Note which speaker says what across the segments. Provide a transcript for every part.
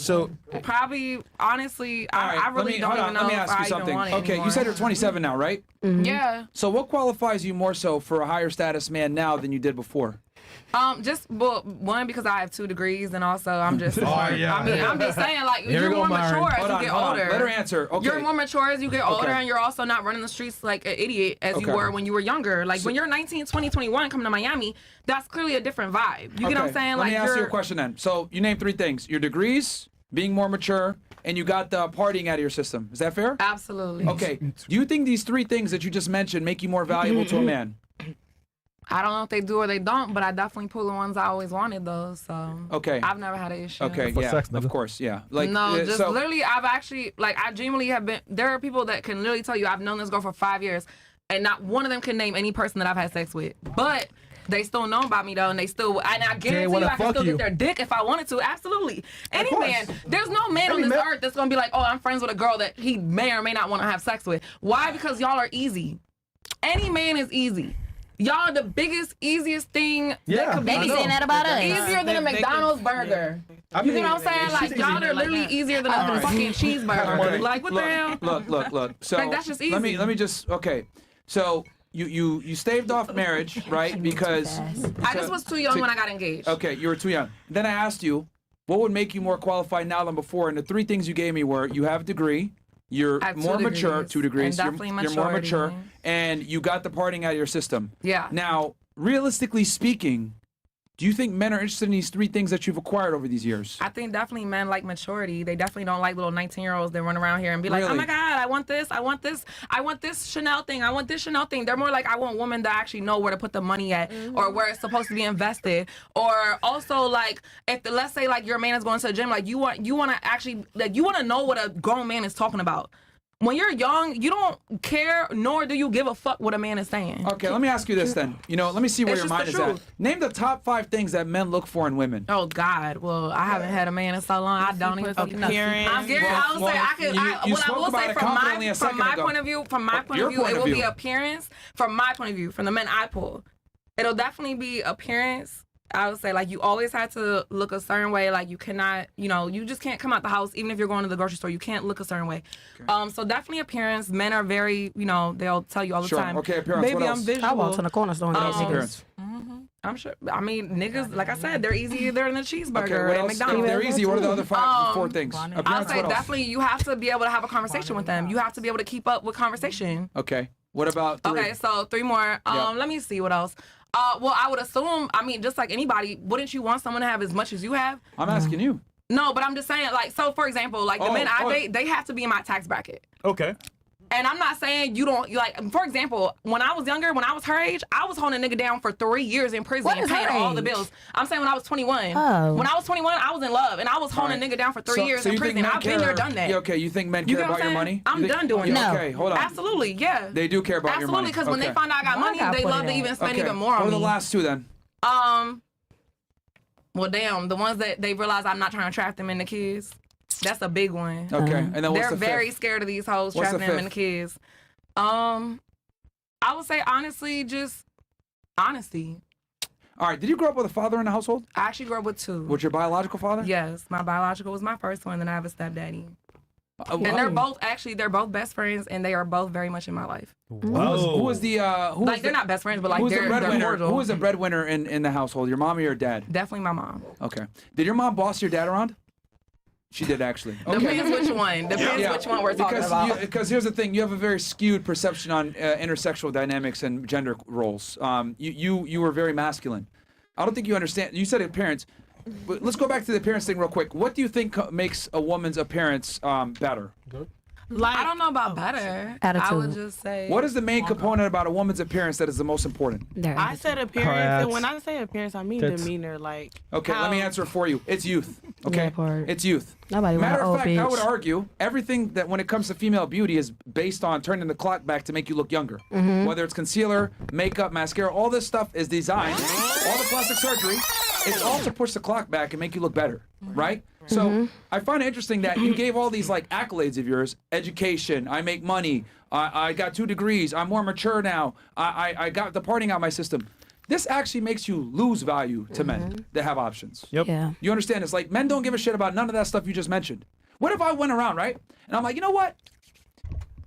Speaker 1: So
Speaker 2: probably, honestly, I really don't even know.
Speaker 3: Let me ask you something. Okay, you said you're 27 now, right?
Speaker 2: Mm-hmm. Yeah.
Speaker 3: So what qualifies you more so for a higher status man now than you did before?
Speaker 2: One, because I have 2 degrees, and also I'm just smart.
Speaker 1: yeah.
Speaker 2: I mean, I'm just saying, like, you're more mature as you get older.
Speaker 3: Let her answer. Okay.
Speaker 2: You're more mature as you get older, and you're also not running the streets like an idiot as you were when you were younger. Like, when you're 19, 20, 21 coming to Miami, that's clearly a different vibe. You get what I'm saying?
Speaker 3: Let me ask you a question then. So you named 3 things: your degrees, being more mature, and you got the partying out of your system. Is that fair?
Speaker 2: Absolutely.
Speaker 3: Okay. Do you think these 3 things that you just mentioned make you more valuable to a man?
Speaker 2: I don't know if they do or they don't, but I definitely pull the ones I always wanted, though. So I've never had an issue.
Speaker 3: Okay, yeah, of course, yeah. Like
Speaker 2: literally, I've actually I genuinely have been. There are people that can literally tell you I've known this girl for 5 years, and not one of them can name any person that I've had sex with, but they still know about me though, and I guarantee you I can still get their dick if I wanted to. Absolutely, any man. There's no man on this earth that's gonna be like, oh, I'm friends with a girl that he may or may not want to have sex with. Why? Because y'all are easy. Any man is easy. Y'all are the biggest, easiest thing that could be.
Speaker 4: They be saying that about us.
Speaker 2: Easier than a McDonald's burger.
Speaker 1: I mean,
Speaker 2: you know what I'm saying? Like, y'all are literally easier than a fucking cheeseburger.
Speaker 3: Okay.
Speaker 2: Like, what the hell?
Speaker 3: Look. So
Speaker 2: like, that's just easy.
Speaker 3: Let me just So you staved off marriage, right? Because
Speaker 2: I just was too young when I got engaged.
Speaker 3: Okay, you were too young. Then I asked you, what would make you more qualified now than before? And the 3 things you gave me were: you have a degree, you're more mature, 2 degrees, you're more mature, and you got the partying out of your system.
Speaker 2: Yeah.
Speaker 3: Now, realistically speaking, do you think men are interested in these 3 things that you've acquired over these years?
Speaker 2: I think definitely men like maturity. They definitely don't like little 19-year-olds that run around here and be like, oh my God, I want this, I want this, I want this Chanel thing, I want this Chanel thing. They're more like, I want women that actually know where to put the money at or where it's supposed to be invested. Or also, like, if let's say like your man is going to the gym, like you want to actually, like, you want to know what a grown man is talking about. When you're young, you don't care, nor do you give a fuck what a man is saying.
Speaker 3: Okay, let me ask you this then. Let me see where your mind is at. Name the top 5 things that men look for in women.
Speaker 2: Oh God, well, I haven't had a man in so long. I don't even fucking know. I will say from my point of view, it will be appearance. From my point of view, from the men I pull, it'll definitely be appearance. I would say, like, you always have to look a certain way. Like, you cannot, you just can't come out the house. Even if you're going to the grocery store, you can't look a certain way. Okay. So definitely appearance. Men are very, they'll tell you all the time.
Speaker 3: Okay, appearance.
Speaker 2: Baby,
Speaker 3: what else?
Speaker 2: I'm visual.
Speaker 4: I walked in the corner store and got
Speaker 3: appearance.
Speaker 2: I'm sure. I mean, niggas, like I said, they're easier than a cheeseburger
Speaker 3: at
Speaker 2: McDonald's.
Speaker 3: They're easy. What are the other 4 things?
Speaker 2: I'll say definitely you have to be able to have a conversation with them. You have to be able to keep up with conversation.
Speaker 3: Okay. What about 3?
Speaker 2: Okay, so 3 more. Let me see what else. Well, I would assume, just like anybody, wouldn't you want someone to have as much as you have?
Speaker 3: I'm asking you.
Speaker 2: No, but I'm just saying, like, so for example, like the men I date, they have to be in my tax bracket.
Speaker 1: Okay.
Speaker 2: And I'm not saying you don't, like, for example, when I was younger, when I was her age, I was holding a nigga down for 3 years in prison and paying all the bills. I'm saying when I was 21.
Speaker 4: Oh.
Speaker 2: When I was 21, I was in love, and I was holding a nigga down for 3 years in prison. I've been there, done that.
Speaker 3: Yeah, okay, you think men care about your money?
Speaker 2: I'm done doing that.
Speaker 3: Okay, hold on.
Speaker 2: Absolutely, yeah.
Speaker 3: They do care about your money.
Speaker 2: Absolutely, because when they find out I got money, they love to even spend even more on me.
Speaker 3: What are the last 2 then?
Speaker 2: Well, damn, the ones that they realize I'm not trying to trap them into kids. That's a big one.
Speaker 3: Okay, and then what's
Speaker 2: they're
Speaker 3: the
Speaker 2: very
Speaker 3: 5th?
Speaker 2: scared of these hoes trapping them into kids. I would say honestly, just honesty.
Speaker 3: All right, did you grow up with a father in the household?
Speaker 2: I actually grew up with 2.
Speaker 3: With your biological father?
Speaker 2: Yes, my biological was my first one, then I have a stepdaddy. And they're both best friends, and they are both very much in my life.
Speaker 3: Who was the
Speaker 2: they're not best friends, but like they're cordial.
Speaker 3: Who was the breadwinner in the household? Your mom or your dad?
Speaker 2: Definitely my mom.
Speaker 3: Okay. Did your mom boss your dad around? She did, actually. Okay.
Speaker 2: Depends which one. Which one we're talking about.
Speaker 3: Because here's the thing: you have a very skewed perception on intersexual dynamics and gender roles. You were very masculine. I don't think you understand. You said appearance. But let's go back to the appearance thing real quick. What do you think makes a woman's appearance better?
Speaker 1: Good.
Speaker 2: Like, I don't know about better.
Speaker 4: Attitude.
Speaker 2: I would just say.
Speaker 3: What is the main component about a woman's appearance that is the most important?
Speaker 5: I said appearance, and when I say appearance, I mean demeanor. Like,
Speaker 3: okay, let me answer it for you. It's youth. Okay, it's youth.
Speaker 4: Nobody
Speaker 3: Matter of fact,
Speaker 4: bitch.
Speaker 3: I would argue everything that when it comes to female beauty is based on turning the clock back to make you look younger. Whether it's concealer, makeup, mascara, all this stuff is designed. All the plastic surgery, it's all to push the clock back and make you look better, right? So I find it interesting that you gave all these like accolades of yours: education, I make money, I got 2 degrees, I'm more mature now, I got the partying out my system. this actually makes you lose value to men that have options.
Speaker 1: Yep.
Speaker 4: Yeah.
Speaker 3: You understand? It's like men don't give a shit about none of that stuff you just mentioned. What if I went around, right? And I'm like, you know what?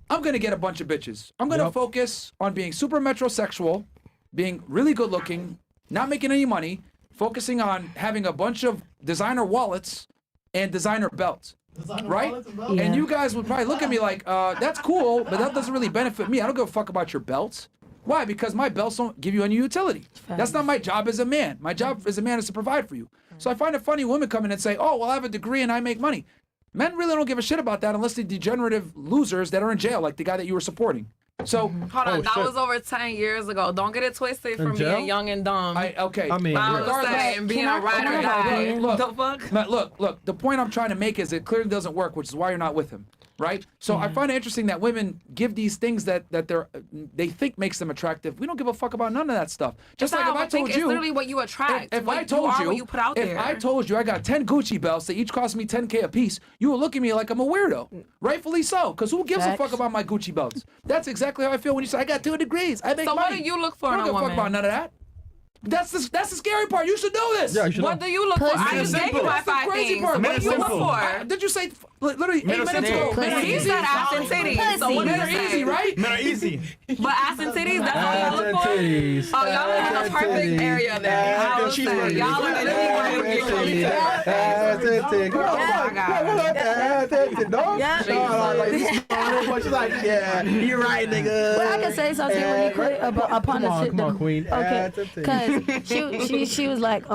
Speaker 3: I'm going to get a bunch of bitches. I'm going to focus on being super metrosexual, being really good looking, not making any money, focusing on having a bunch of designer wallets and designer belts. Right?
Speaker 4: Yeah.
Speaker 3: And you guys would probably look at me like, that's cool, but that doesn't really benefit me. I don't give a fuck about your belts. Why? Because my belts don't give you any utility. That's not my job as a man. My job as a man is to provide for you. So I find it funny women come in and say, oh, well, I have a degree and I make money. Men really don't give a shit about that unless they're degenerative losers that are in jail, like the guy that you were supporting. So
Speaker 2: hold on, that was over 10 years ago. Don't get it twisted from being young and dumb.
Speaker 3: Okay.
Speaker 1: I mean,
Speaker 2: I was saying being a ride or die.
Speaker 3: Look,
Speaker 2: The fuck?
Speaker 3: Look. The point I'm trying to make is it clearly doesn't work, which is why you're not with him, right? So I find it interesting that women give these things that they think makes them attractive. We don't give a fuck about none of that stuff. Just like if I told you,
Speaker 2: it's literally what you attract.
Speaker 3: if
Speaker 2: what
Speaker 3: I told
Speaker 2: you, what you put out
Speaker 3: if
Speaker 2: there.
Speaker 3: I told you I got 10 Gucci belts that each cost me $10K a piece, you would look at me like I'm a weirdo. Rightfully so, because who gives a fuck about my Gucci belts? That's exactly how I feel when you say I got 2 degrees. I make
Speaker 2: So
Speaker 3: money.
Speaker 2: what do you look for
Speaker 3: I
Speaker 2: in
Speaker 3: don't
Speaker 2: a
Speaker 3: give a fuck
Speaker 2: woman?
Speaker 3: about none of that. That's the scary part. You should know this.
Speaker 1: Yeah, you should
Speaker 2: What
Speaker 1: know.
Speaker 2: do you look for? I
Speaker 1: Men
Speaker 2: just
Speaker 1: are
Speaker 2: gave you
Speaker 1: simple.
Speaker 2: my
Speaker 3: That's the
Speaker 2: 5
Speaker 3: crazy
Speaker 2: things.
Speaker 3: part.
Speaker 2: What do you look for?
Speaker 3: Did you say literally 8
Speaker 1: Men are
Speaker 3: minutes
Speaker 1: simple.
Speaker 3: ago? Men are
Speaker 2: He
Speaker 3: easy.
Speaker 2: said ass and titties. So what
Speaker 3: Men
Speaker 2: do
Speaker 3: are
Speaker 2: you
Speaker 3: easy,
Speaker 2: say?
Speaker 3: right?
Speaker 1: Men are easy.
Speaker 2: But ass and titties, that's all y'all look for?
Speaker 1: titties.
Speaker 2: Oh, y'all are in the perfect area there. I would say y'all are
Speaker 1: She's like, yeah, you're right, nigga.
Speaker 4: But I can say something really quick upon the
Speaker 1: Come on, queen.
Speaker 4: Okay, because she was like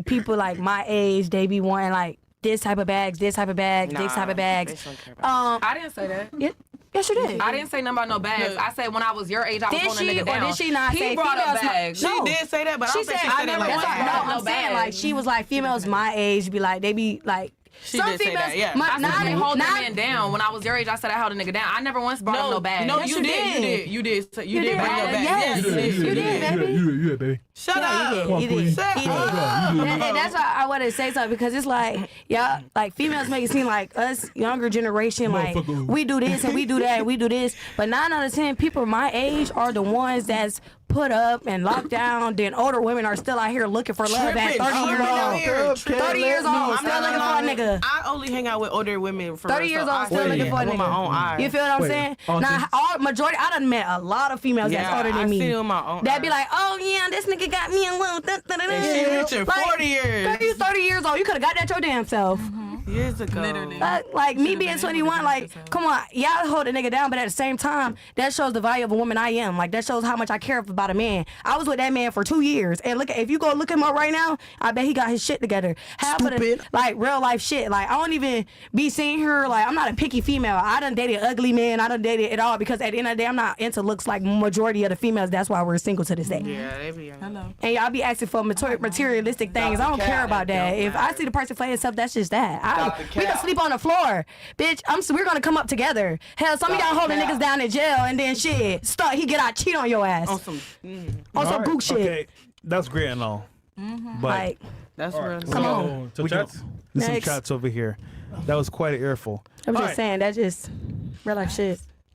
Speaker 4: people like my age, they be wanting like this type of bags, this type of bags, this type of bags.
Speaker 2: I didn't say that.
Speaker 4: Yes, you did.
Speaker 2: I didn't say nothing about no bags. I said when I was your age, I was
Speaker 4: Did
Speaker 2: holding a
Speaker 4: she
Speaker 2: nigga
Speaker 4: or
Speaker 2: down.
Speaker 4: did she not
Speaker 2: he
Speaker 4: say
Speaker 2: brought up
Speaker 4: females?
Speaker 2: bags.
Speaker 5: She did say that, but I
Speaker 4: She
Speaker 5: don't think
Speaker 4: said,
Speaker 5: she said it like
Speaker 4: that's
Speaker 5: that.
Speaker 4: what, no, I'm saying like she was like females my age be like they be like
Speaker 5: She
Speaker 4: some
Speaker 5: did say
Speaker 4: females.
Speaker 5: that, yeah.
Speaker 2: I said you hold that
Speaker 4: not-
Speaker 2: man down. When I was your age, I said I held a nigga down. I never once brought up no bags.
Speaker 5: No,
Speaker 4: Yes,
Speaker 5: you
Speaker 4: you
Speaker 5: did.
Speaker 4: did.
Speaker 5: You did bring your
Speaker 4: did.
Speaker 5: back.
Speaker 4: Yes.
Speaker 5: you did.
Speaker 4: You did, baby.
Speaker 1: Yeah, baby.
Speaker 5: Shut up.
Speaker 4: He did.
Speaker 5: Shut up.
Speaker 4: And that's why I wanted to say something because it's like y'all like females make it seem like us younger generation like we do this and we do that and we do this, but 9 out of 10 people my age are the ones that's put up and locked down. Then older women are still out here looking for love at 30 years old. 30 years old, still looking for a nigga.
Speaker 5: I only hang out with older women for
Speaker 4: 30 years old, still looking for a
Speaker 5: with my own
Speaker 4: nigga.
Speaker 5: eyes.
Speaker 4: You feel what I'm saying? Now, majority, I done met a lot of females that's older than me.
Speaker 5: I see it with my own
Speaker 4: That be
Speaker 5: eyes.
Speaker 4: like, oh yeah, this nigga got me a little.
Speaker 5: And she reached her 40 years.
Speaker 4: You 30 years old. You could have got that your damn self.
Speaker 5: Years ago.
Speaker 2: Literally.
Speaker 4: Like me being 21, like, come on, y'all hold a nigga down, but at the same time, that shows the value of a woman I am. Like, that shows how much I care about a man. I was with that man for 2 years, and look, if you go look him up right now, I bet he got his shit together. Half of the, like, real life shit. Like, I don't even be seeing her, like, I'm not a picky female. I done dated ugly men. I done dated it all, because at the end of the day, I'm not into looks like majority of the females. That's why we're single to this day.
Speaker 5: Yeah, they be. Hello.
Speaker 4: And y'all be asking for materialistic things. I don't care about that. If I see the person for himself, that's just that. We can sleep on the floor, bitch. We're gonna come up together. Hell, some of y'all holding niggas down in jail, and then shit, he get out, cheat on your ass
Speaker 5: On some.
Speaker 4: on some gook shit.
Speaker 1: Okay, that's great and all. But
Speaker 4: Like,
Speaker 5: That's real.
Speaker 4: come on.
Speaker 1: So chats? There's some
Speaker 4: Next.
Speaker 1: chats over here. That was quite an earful.
Speaker 4: I'm
Speaker 1: All
Speaker 4: just
Speaker 1: right.
Speaker 4: saying that just real life shit.